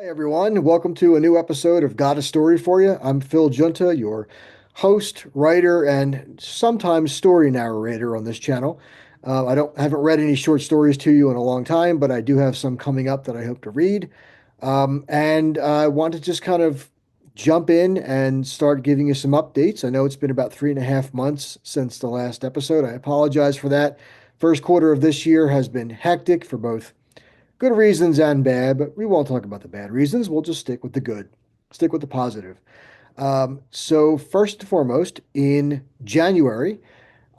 Hi, everyone. Welcome to a new episode of Got a Story for You. I'm Phil Junta, your host, writer, and sometimes story narrator on this channel. I haven't read any short stories to you in a long time, but I do have some coming up that I hope to read. And I want to just kind of jump in and start giving you some updates. I know it's been about 3.5 months since the last episode. I apologize for that. First quarter of this year has been hectic for both good reasons and bad, but we won't talk about the bad reasons. We'll just stick with the good, stick with the positive. So, first and foremost, in January,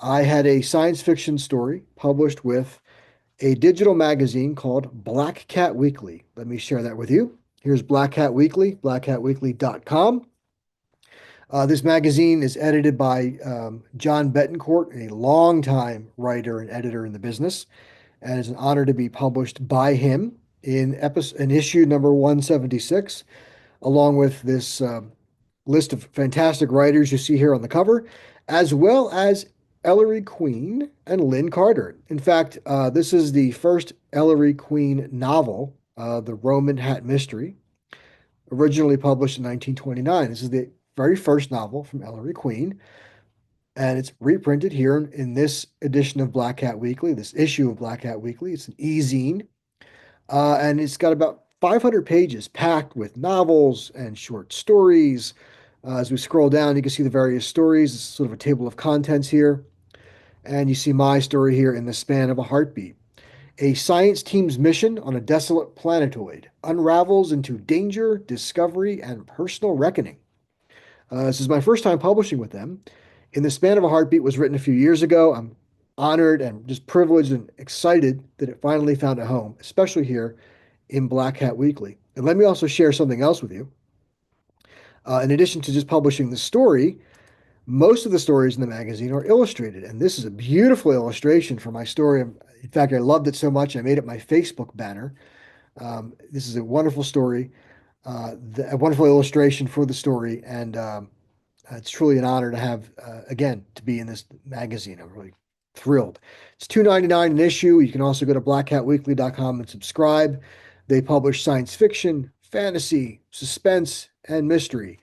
I had a science fiction story published with a digital magazine called Black Cat Weekly. Let me share that with you. Here's Black Cat Weekly, blackcatweekly.com. This magazine is edited by John Betancourt, a longtime writer and editor in the business, and it's an honor to be published by him in issue number 176, along with this list of fantastic writers you see here on the cover, as well as Ellery Queen and Lynn Carter. In fact, this is the first Ellery Queen novel, The Roman Hat Mystery, originally published in 1929. This is the very first novel from Ellery Queen, and it's reprinted here in this edition of Black Cat Weekly, this issue of Black Cat Weekly. It's an e-zine, and it's got about 500 pages packed with novels and short stories. As we scroll down, you can see the various stories. It's sort of a table of contents here, and you see my story here in the span of a heartbeat. A science team's mission on a desolate planetoid unravels into danger, discovery, and personal reckoning. This is my first time publishing with them. In the Span of a Heartbeat was written a few years ago. I'm honored and just privileged and excited that it finally found a home, especially here in Black Hat Weekly. And let me also share something else with you. In addition to just publishing the story, most of the stories in the magazine are illustrated. And this is a beautiful illustration for my story. In fact, I loved it so much, I made it my Facebook banner. This is a wonderful story, a wonderful illustration for the story. And it's truly an honor to have, again, to be in this magazine. I'm really thrilled. It's $2.99 an issue. You can also go to blackcatweekly.com and subscribe. They publish science fiction, fantasy, suspense, and mystery.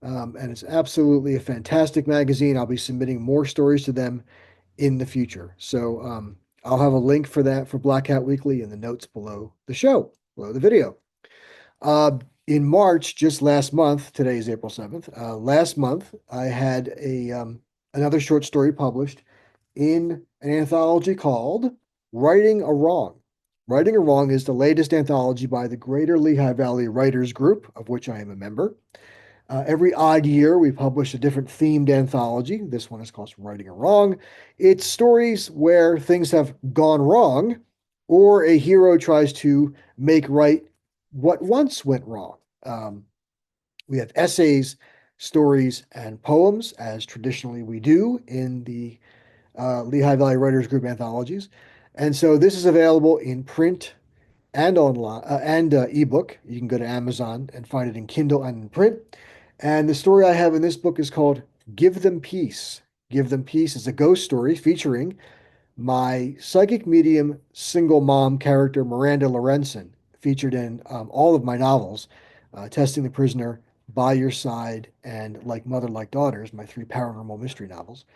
And it's absolutely a fantastic magazine. I'll be submitting more stories to them in the future. So I'll have a link for that for Black Hat Weekly in the notes below the show, below the video. In March, just last month, today is April 7th, last month, I had another short story published in an anthology called Writing a Wrong. Writing a Wrong is the latest anthology by the Greater Lehigh Valley Writers Group, of which I am a member. Every odd year, we publish a different themed anthology. This one is called Writing a Wrong. It's stories where things have gone wrong, or a hero tries to make right what once went wrong. We have essays, stories, and poems, as traditionally we do in the Lehigh Valley Writers Group anthologies. And so this is available in print and online and ebook. You can go to Amazon and find it in Kindle and in print. And the story I have in this book is called Give Them Peace. Give Them Peace is a ghost story featuring my psychic medium single mom character, Miranda Lorenzen, featured in all of my novels, Testing the Prisoner, By Your Side, and Like Mother, Like Daughters, my three paranormal mystery novels.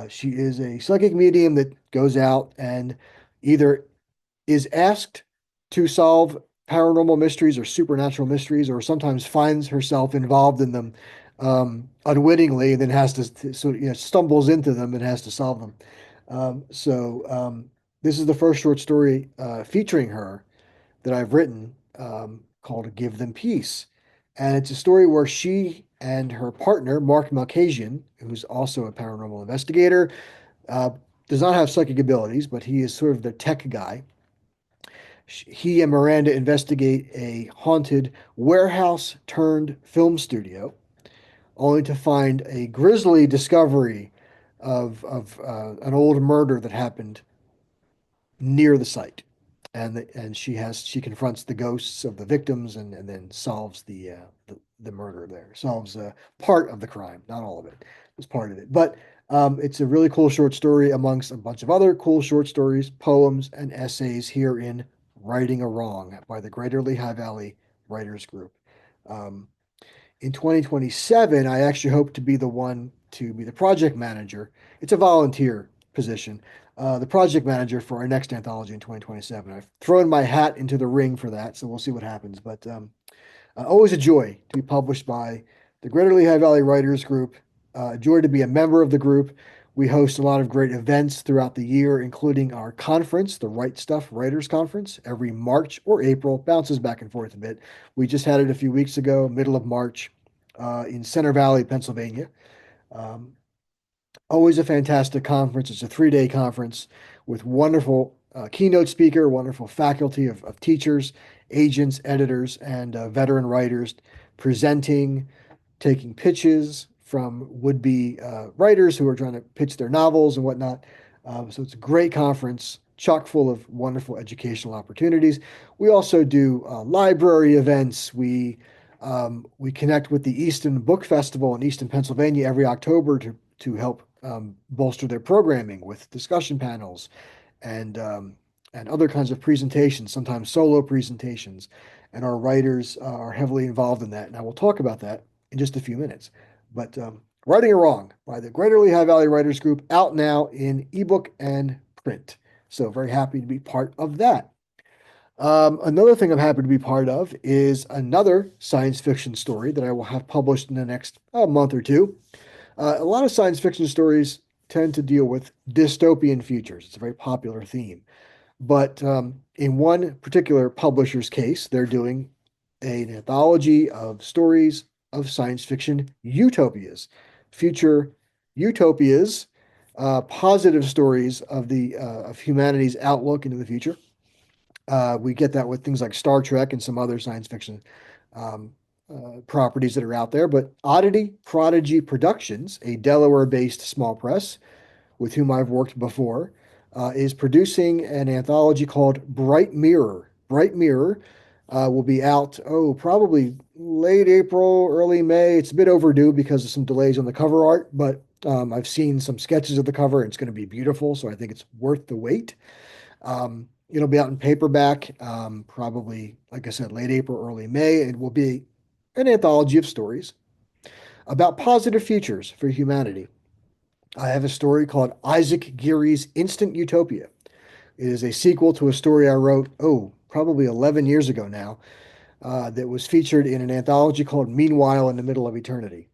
She is a psychic medium that goes out and either is asked to solve paranormal mysteries or supernatural mysteries, or sometimes finds herself involved in them unwittingly, and then has to sort of, stumbles into them and has to solve them. This is the first short story featuring her that I've written called Give Them Peace. And it's a story where she and her partner, Mark Malkasian, who's also a paranormal investigator, uh, does not have psychic abilities, but he is sort of the tech guy. He and Miranda investigate a haunted warehouse turned film studio, only to find a grisly discovery of an old murder that happened near the site. And she confronts the ghosts of the victims and then solves the murder there. Solves part of the crime, not all of it. It's part of it. But it's a really cool short story amongst a bunch of other cool short stories, poems, and essays here in Writing a Wrong by the Greater Lehigh Valley Writers Group. Um, in 2027, I actually hope to be the one to be the project manager. It's a volunteer position, the project manager for our next anthology in 2027. I've thrown my hat into the ring for that, so we'll see what happens. But always a joy to be published by the Greater Lehigh Valley Writers Group. A joy to be a member of the group. We host a lot of great events throughout the year, including our conference, the Right Stuff Writers Conference, every March or April, bounces back and forth a bit. We just had it a few weeks ago, middle of March, in Center Valley, Pennsylvania. Um, Always a fantastic conference. It's a 3 day conference with wonderful keynote speaker, wonderful faculty of teachers, agents, editors, and veteran writers presenting, taking pitches from would-be writers who are trying to pitch their novels and whatnot. So it's a great conference, chock full of wonderful educational opportunities. We also do library events. We connect with the Easton Book Festival in Easton, Pennsylvania every October to help bolster their programming with discussion panels and other kinds of presentations, sometimes solo presentations. And our writers are heavily involved in that. And I will talk about that in just a few minutes. But Writing It Wrong by the Greater Lehigh Valley Writers Group, out now in ebook and print. So very happy to be part of that. Another thing I'm happy to be part of is another science fiction story that I will have published in the next month or two. A lot of science fiction stories tend to deal with dystopian futures. It's a very popular theme. But in one particular publisher's case, they're doing an anthology of stories of science fiction utopias, future utopias, positive stories of humanity's outlook into the future. We get that with things like Star Trek and some other science fiction um, properties that are out there. But Oddity Prodigy Productions, a Delaware-based small press with whom I've worked before, is producing an anthology called Bright Mirror. Bright Mirror will be out, probably late April, early May. It's a bit overdue because of some delays on the cover art, but I've seen some sketches of the cover and it's going to be beautiful. So I think it's worth the wait. It'll be out in paperback, probably, like I said, late April, early May. It will be an anthology of stories about positive futures for humanity. I have a story called Isaac Geary's Instant Utopia. It is a sequel to a story I wrote, probably 11 years ago now, that was featured in an anthology called Meanwhile in the Middle of Eternity.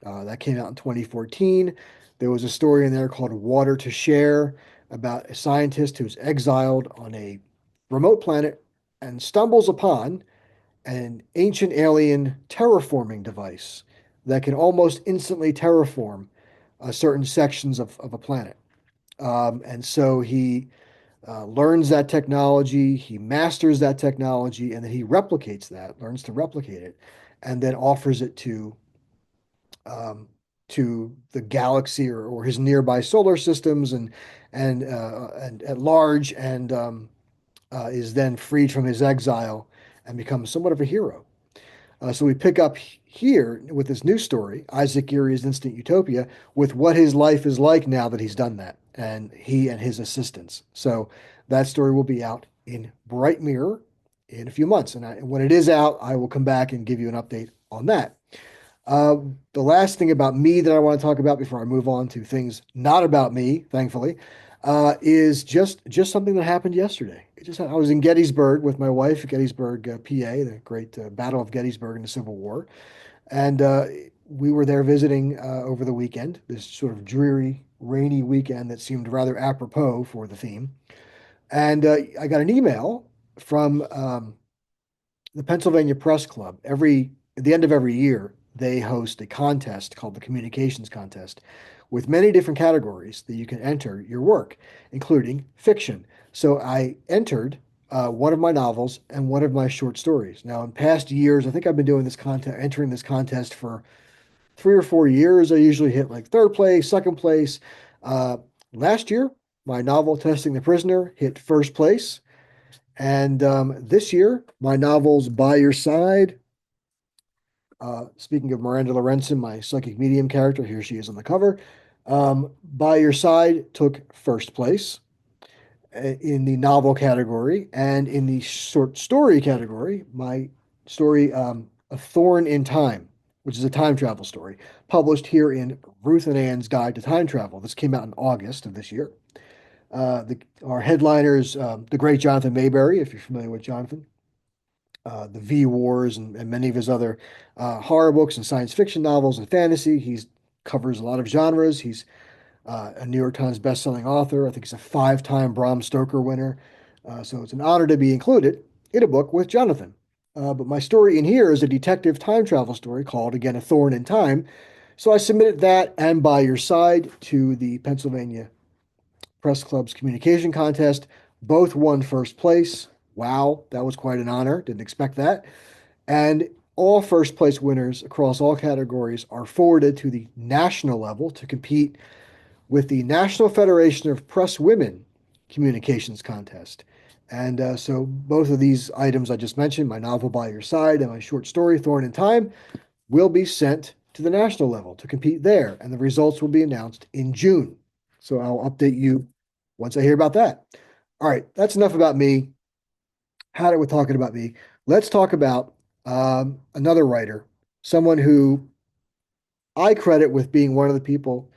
That came out in 2014. There was a story in there called Water to Share about a scientist who's exiled on a remote planet and stumbles upon an ancient alien terraforming device that can almost instantly terraform certain sections of a planet. And so he learns that technology, he masters that technology, and then he replicates that, learns to replicate it, and then offers it um, to the galaxy or his nearby solar systems and at large, and is then freed from his exile and becomes somewhat of a hero. So we pick up here with this new story, Isaac Geary's Instant Utopia, with what his life is like now that he's done that, and he and his assistants. So that story will be out in Bright Mirror in a few months. And when it is out, I will come back and give you an update on that. Uh, the last thing about me that I want to talk about before I move on to things not about me, thankfully, is just something that happened yesterday. I was in Gettysburg with my wife, Gettysburg, PA, the great Battle of Gettysburg in the Civil War, and we were there visiting over the weekend. This sort of dreary, rainy weekend that seemed rather apropos for the theme. And I got an email from the Pennsylvania Press Club. At the end of every year, they host a contest called the Communications Contest with many different categories that you can enter your work, including fiction. So I entered one of my novels and one of my short stories. Now, in past years, I think I've been doing this contest, entering this contest for 3 or 4 years. I usually hit like third place, second place. Uh, Last year, my novel Testing the Prisoner hit first place. And this year, my novels By Your Side, speaking of Miranda Lorenzen, my psychic medium character, here she is on the cover. By Your Side took first place in the novel category, and in the short story category, my story, A Thorn in Time, which is a time travel story, published here in Ruth and Ann's Guide to Time Travel. This came out in August of this year. Our headliners, the great Jonathan Mayberry, if you're familiar with Jonathan, the V Wars, and many of his other horror books and science fiction novels and fantasy. He covers a lot of genres. He's a New York Times bestselling author. I think he's a five-time Bram Stoker winner. So it's an honor to be included in a book with Jonathan. But my story in here is a detective time travel story called, again, A Thorn in Time. So I submitted that and By Your Side to the Pennsylvania Press Club's communication contest. Both won first place. Wow, that was quite an honor. Didn't expect that. And all first place winners across all categories are forwarded to the national level to compete with the National Federation of Press Women Communications Contest. And so both of these items I just mentioned, my novel By Your Side and my short story Thorn in Time, will be sent to the national level to compete there. And the results will be announced in June. So I'll update you once I hear about that. All right, that's enough about me. How did we talking about me? Let's talk about another writer, someone who I credit with being one of the people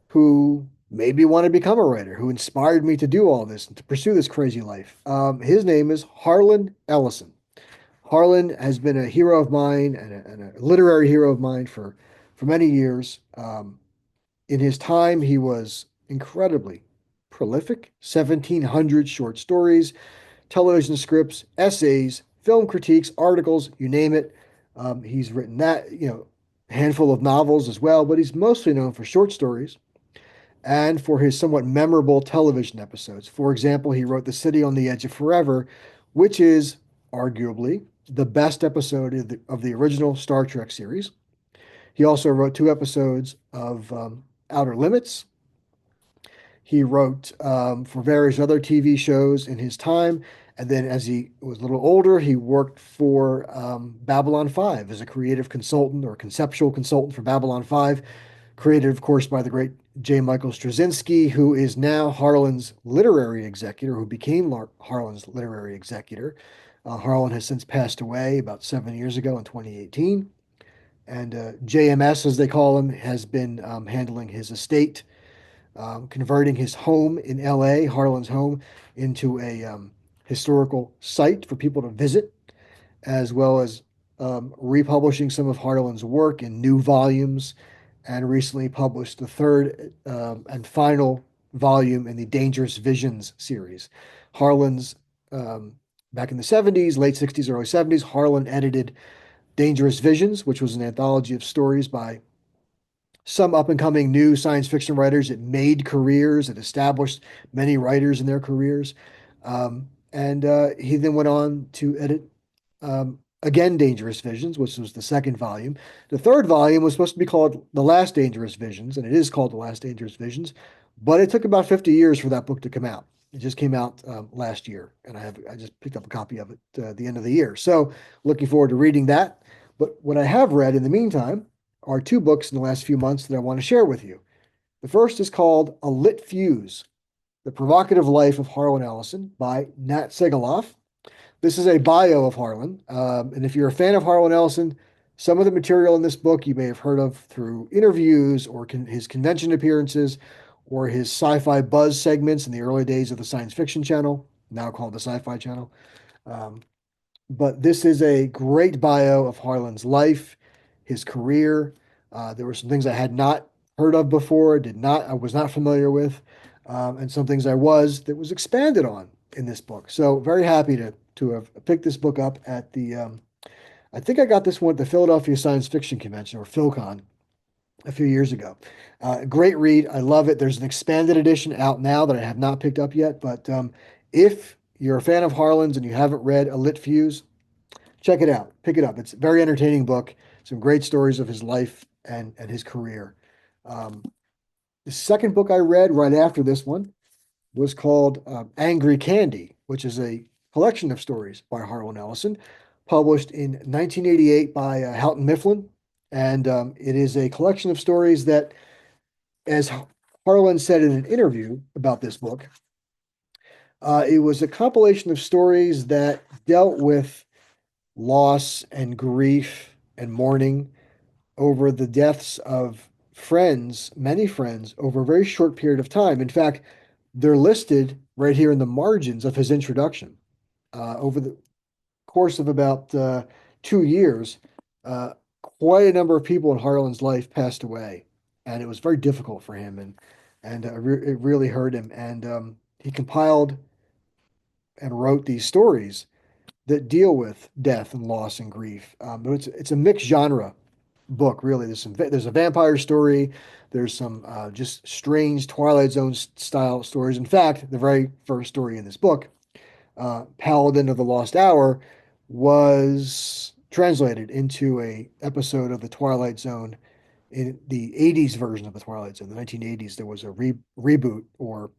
who made me want to become a writer, who inspired me to do all this and to pursue this crazy life. His name is Harlan Ellison. Harlan has been a hero of mine and a literary hero of mine for many years. In his time, he was incredibly prolific, 1,700 short stories, television scripts, essays, film critiques, articles, you name it. He's written that, a handful of novels as well, but he's mostly known for short stories and for his somewhat memorable television episodes. For example, he wrote The City on the Edge of Forever, which is arguably the best episode of the original Star Trek series. He also wrote two episodes of Outer Limits. He wrote for various other TV shows in his time. And then as he was a little older, he worked for Babylon 5 as a creative consultant or conceptual consultant for Babylon 5, created, of course, by the great J. Michael Straczynski, who is now Harlan's literary executor, who became Harlan's literary executor. Harlan has since passed away about 7 years ago in 2018. And JMS, as they call him, has been handling his estate, converting his home in LA, Harlan's home, into a historical site for people to visit, as well as republishing some of Harlan's work in new volumes, and recently published the third and final volume in the Dangerous Visions series. Harlan's, back in the 70s, late 60s, early 70s, Harlan edited Dangerous Visions, which was an anthology of stories by some up and coming new science fiction writers. It made careers, it established many writers in their careers. And he then went on to edit again Dangerous Visions, which was the second volume. The third volume was supposed to be called The Last Dangerous Visions, and it is called The Last Dangerous Visions, but it took about 50 years for that book to come out. It just came out last year, and I just picked up a copy of it at the end of the year. So looking forward to reading that. But what I have read in the meantime are two books in the last few months that I want to share with you. The first is called A Lit Fuse: The Provocative Life of Harlan Ellison by Nat Segaloff. This is a bio of Harlan. And if you're a fan of Harlan Ellison, some of the material in this book you may have heard of through interviews or his convention appearances or his sci-fi buzz segments in the early days of the Science Fiction Channel, now called the Sci-Fi Channel. Um, but this is a great bio of Harlan's life, his career. There were some things I had not heard of before, I was not familiar with, and some things that was expanded on in this book. So very happy to have picked this book up at the I think I got this one at the Philadelphia Science Fiction Convention, or PhilCon, a few years ago. Great read. I love it. There's an expanded edition out now that I have not picked up yet. But if you're a fan of Harlan's and you haven't read A Lit Fuse, check it out. Pick it up. It's a very entertaining book. Some great stories of his life and his career. Um, the second book I read right after this one was called Angry Candy, which is a collection of stories by Harlan Ellison, published in 1988 by Houghton Mifflin. And it is a collection of stories that, as Harlan said in an interview about this book, it was a compilation of stories that dealt with loss and grief and mourning over the deaths of friends, many friends, over a very short period of time. In fact, they're listed right here in the margins of his introduction. Over the course of about 2 years, uh, quite a number of people in Harlan's life passed away, and it was very difficult for him, and it really hurt him. And he compiled and wrote these stories that deal with death and loss and grief. But it's a mixed genre book, really. There's a vampire story. There's some just strange Twilight Zone style stories. In fact, the very first story in this book, Paladin of the Lost Hour, was translated into a episode of the Twilight Zone in the 80s version of the Twilight Zone. The 1980s, there was a reboot or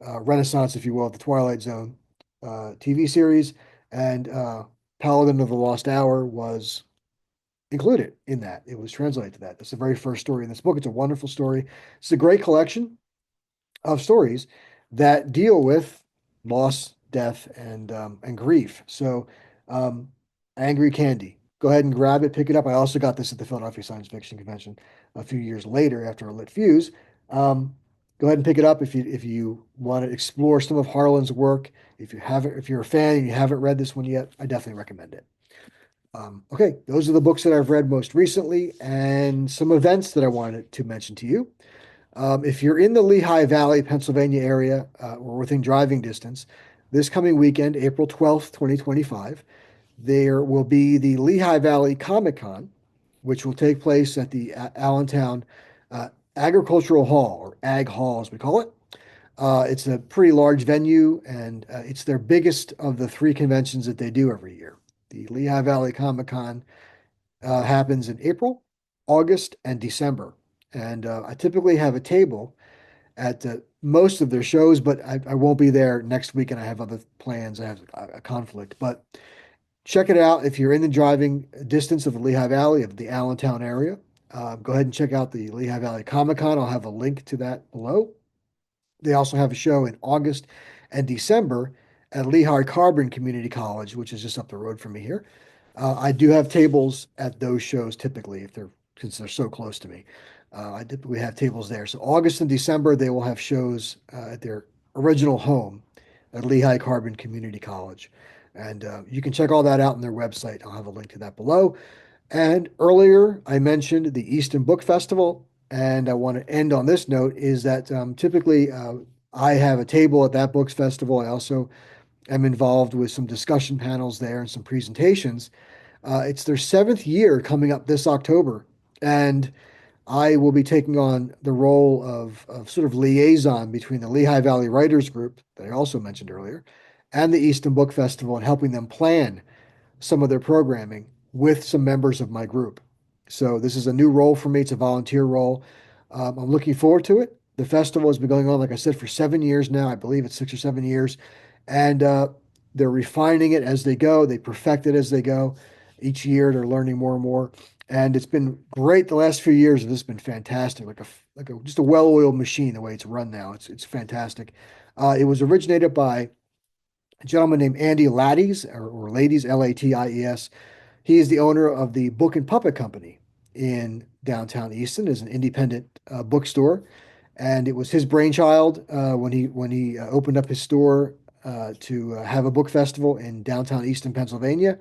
renaissance, if you will, of the Twilight Zone TV series, and Paladin of the Lost Hour was included in that. It was translated to that. That's the very first story in this book. It's a wonderful story. It's a great collection of stories that deal with loss, death, and grief. So, um, Angry Candy. Go ahead and grab it, pick it up. I also got this at the Philadelphia Science Fiction Convention a few years later after a lit fuse. Um, Go ahead and pick it up if you want to explore some of Harlan's work. If you're a fan and you haven't read this one yet, I definitely recommend it. Okay, those are the books that I've read most recently and some events that I wanted to mention to you. If you're in the Lehigh Valley, Pennsylvania area, or within driving distance, this coming weekend, April 12th, 2025, there will be the Lehigh Valley Comic Con, which will take place at the Allentown Agricultural Hall, or Ag Hall as we call it. It's a pretty large venue, and it's their biggest of the three conventions that they do every year. The Lehigh Valley Comic Con happens in April, August, and December. And I typically have a table at most of their shows, but I won't be there next week, and I have other plans. I have a conflict. But check it out if you're in the driving distance of the Lehigh Valley, of the Allentown area. Go ahead and check out the Lehigh Valley Comic Con. I'll have a link to that below. They also have a show in August and December at Lehigh Carbon Community College, which is just up the road from me here. I do have tables at those shows typically, if they're since they're so close to me. I typically have tables there. So August and December, they will have shows at their original home at Lehigh Carbon Community College. And you can check all that out on their website. I'll have a link to that below. And earlier, I mentioned the Easton Book Festival. And I want to end on this note is that typically I have a table at that books festival. I also am involved with some discussion panels there and some presentations. It's their seventh year coming up this October, and I will be taking on the role of sort of liaison between the Lehigh Valley Writers Group that I also mentioned earlier and the Easton Book Festival and helping them plan some of their programming with some members of my group. So this is a new role for me. It's a volunteer role. I'm looking forward to it. The festival has been going on, like I said, for 7 years now. I believe it's 6 or 7 years, and they're refining it as they go. They perfect it as they go. Each year, they're learning more and more, and it's been great. The last few years have just been fantastic, like a just a well-oiled machine. The way it's run now, it's fantastic. It was originated by a gentleman named Andy Latties, or Ladies, Laties. He is the owner of the Book and Puppet Company in downtown Easton, is an independent bookstore, and it was his brainchild when he opened up his store to have a book festival in downtown Easton, Pennsylvania,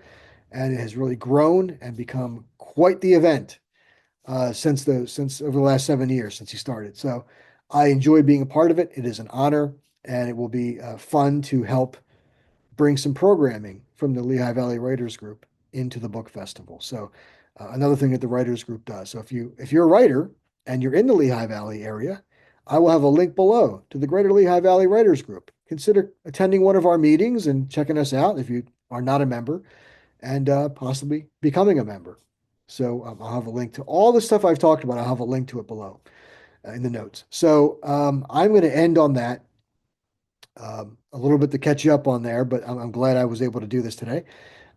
and it has really grown and become quite the event since over the last 7 years since he started. So I enjoy being a part of it. It is an honor, and it will be fun to help bring some programming from the Lehigh Valley Writers Group into the book festival. So another thing that the writers group does. So if you're a writer and you're in the Lehigh Valley area, I will have a link below to the Greater Lehigh Valley Writers Group. Consider attending one of our meetings and checking us out if you are not a member, and possibly becoming a member. So I'll have a link to all the stuff I've talked about. I'll have a link to it below in the notes. So I'm going to end on that. A little bit to catch you up on there, but I'm glad I was able to do this today.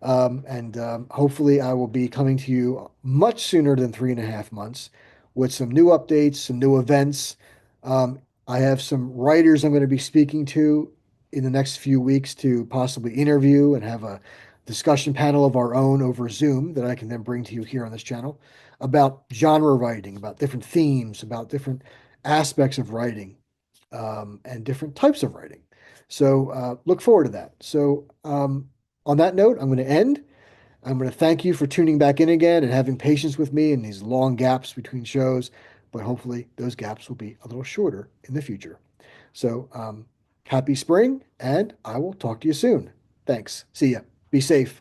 And hopefully, I will be coming to you much sooner than 3.5 months with some new updates, some new events. I have some writers I'm going to be speaking to in the next few weeks to possibly interview and have discussion panel of our own over Zoom that I can then bring to you here on this channel about genre writing, about different themes, about different aspects of writing, and different types of writing. So look forward to that. So on that note, I'm going to end. I'm going to thank you for tuning back in again and having patience with me in these long gaps between shows, but hopefully those gaps will be a little shorter in the future. So happy spring, and I will talk to you soon. Thanks. See ya. Be safe.